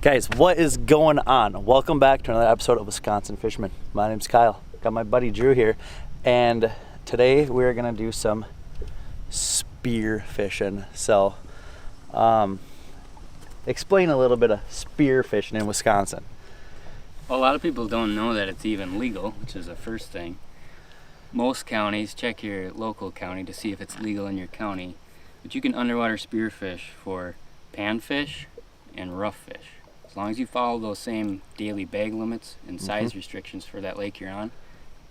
Guys, what is going on? Welcome back to another episode of Wisconsin Fisherman. My name's Kyle. Got my buddy Drew here, and today we're gonna do some spear fishing. So, explain a little bit of spear fishing in Wisconsin. Well, a lot of people don't know that it's even legal, which is the first thing. Most counties, check your local county to see if it's legal in your county, but you can underwater spearfish for panfish and rough fish. As long as you follow those same daily bag limits and size restrictions for that lake you're on,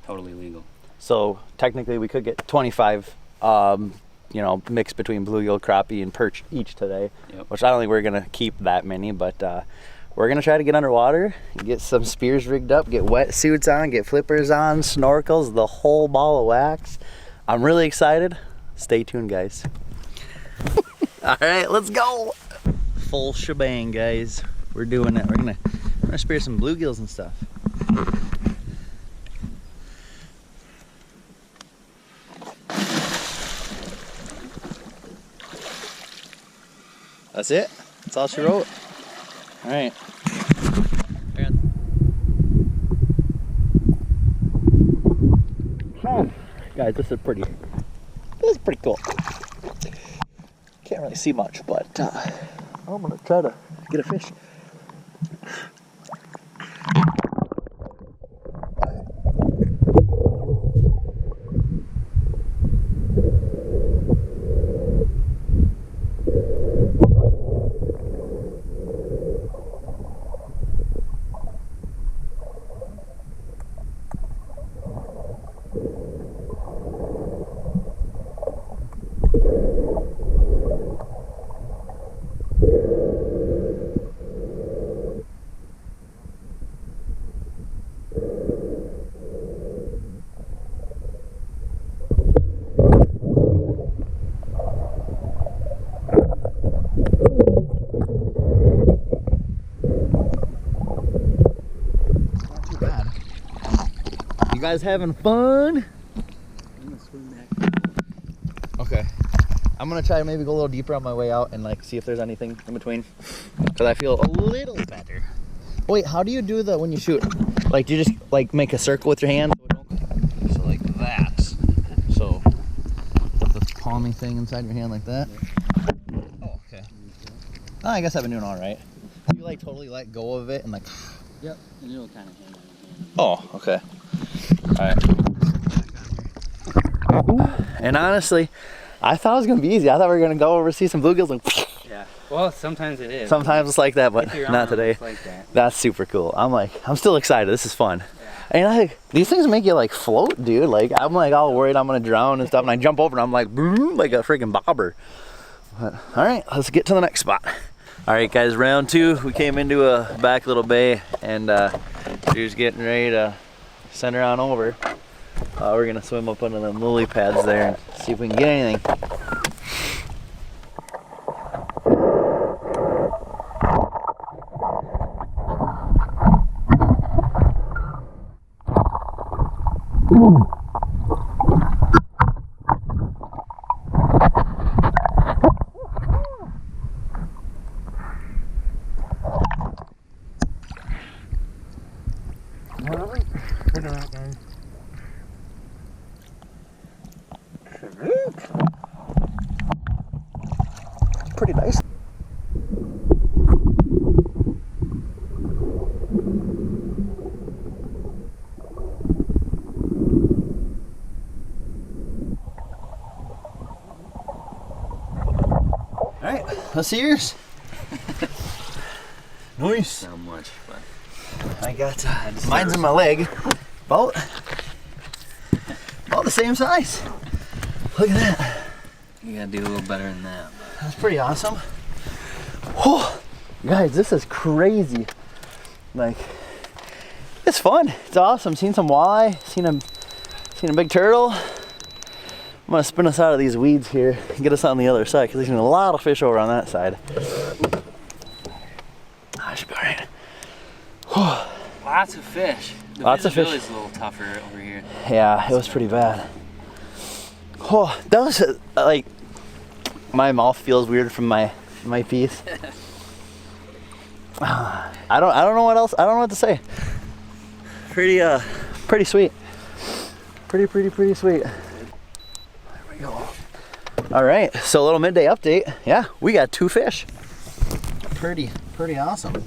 totally legal. So technically we could get 25, mixed between bluegill, crappie, and perch each today, which I don't think we're gonna keep that many, but we're gonna try to get underwater, get some spears rigged up, get wetsuits on, get flippers on, snorkels, the whole ball of wax. I'm really excited. Stay tuned, guys. All right, let's go. Full shebang, guys. We're doing it. We're gonna spear some bluegills and stuff. That's it? That's all she wrote? All right. Guys, this is pretty cool. Can't really see much, but I'm gonna try to get a fish. You guys having fun? I'm gonna swim back. Okay. I'm gonna try to maybe go a little deeper on my way out and see if there's anything in between, because I feel a little better. Wait, how do you do when you shoot? Do you just make a circle with your hand? So like that. So put the palmy thing inside your hand like that. Oh, okay. Oh, I guess I've been doing all right. You totally let go of it and Yep, and it'll kind of hang on your hand. Oh, okay. Alright. And honestly, I thought it was going to be easy. I thought we were going to go over see some bluegills and yeah. Well, sometimes it is. Sometimes it's like that, but not today. Like that. That's super cool. I'm still excited. This is fun. Yeah. And these things make you float, dude. I'm all worried I'm going to drown and stuff, and I jump over and I'm boom, like a freaking bobber. But all right, let's get to the next spot. All right, guys, round two. We came into a back little bay, and Drew's getting ready to send her on over. We're gonna swim up under them lily pads there and see if we can get anything. Pretty nice. All right, let's see yours. Nice. Not much, but I got mine's in my leg. About the same size. Look at that. you gotta do a little better than that. That's pretty awesome. Oh, guys, this is crazy. It's fun. It's awesome. Seen some walleye. Seen a big turtle. I'm gonna spin us out of these weeds here and get us on the other side, because there's a lot of fish over on that side. I should be all right. Lots of fish. Lots of fish. It's a little tougher over here. Yeah, it was pretty bad. Oh, that was my mouth feels weird from my piece. I don't know what else. I don't know what to say. Pretty sweet. Pretty sweet. There we go. All right, so a little midday update. Yeah, we got 2 fish. Pretty awesome.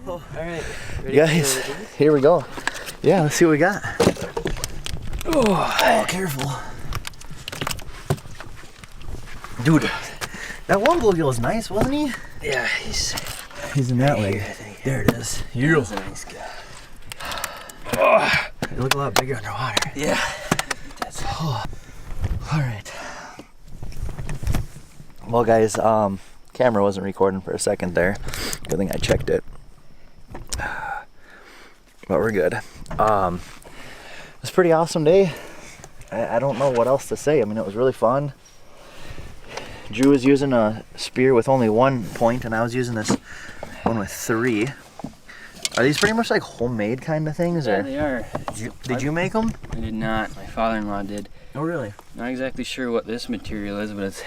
All right, guys, here we go. Yeah, let's see what we got. Oh, careful. Dude, that one bluegill was nice, wasn't he? Yeah, He's in that leg. There it is. He's a nice guy. They look a lot bigger underwater. Yeah. All right. Well, guys, Camera wasn't recording for a second there. Good thing I checked it. But we're good. It was a pretty awesome day. I don't know what else to say. I mean, it was really fun. Drew was using a spear with only 1 point, and I was using this one with 3. Are these pretty much like homemade kind of things? Yeah, or? they are. Did you make them? I did not. My father-in-law did. Oh, really? Not exactly sure what this material is, but it's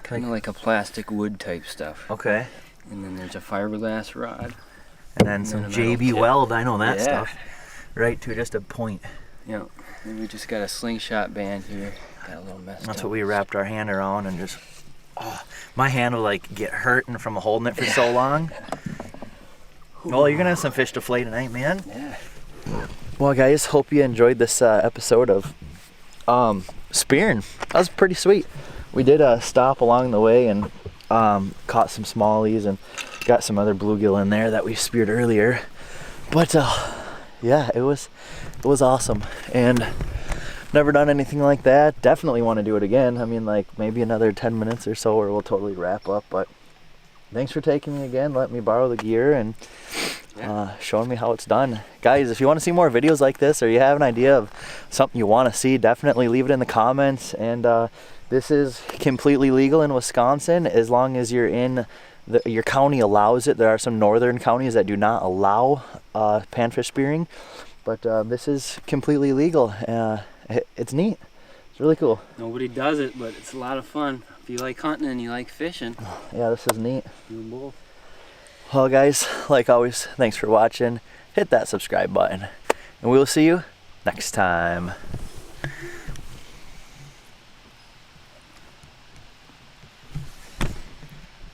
kind of like a plastic wood type stuff. Okay. And then there's a fiberglass rod. And then some JB Weld, I know that stuff. Right to just a point. Yeah. And we just got a slingshot band here. Got a little messed up. That's what we wrapped our hand around and just, my hand will like get hurting from holding it for so long. Well, you're gonna have some fish to flay tonight, man. Yeah. Well, guys, hope you enjoyed this episode of spearing. That was pretty sweet. We did stop along the way and caught some smallies and got some other bluegill in there that we speared earlier. But yeah, it was awesome, and never done anything like that. Definitely want to do it again. I mean, like maybe another 10 minutes or so, or we'll totally wrap up. But thanks for taking me again, letting me borrow the gear, and showing me how it's done. Guys, if you want to see more videos like this, or you have an idea of something you want to see, definitely leave it in the comments. And this is completely legal in Wisconsin as long as you're in your county allows it. There are some northern counties that do not allow panfish spearing, but this is completely legal. It's neat. It's really cool. Nobody does it, but it's a lot of fun. If you like hunting and you like fishing. Yeah, this is neat. Do both. Well, guys, like always, thanks for watching. Hit that subscribe button, and we will see you next time.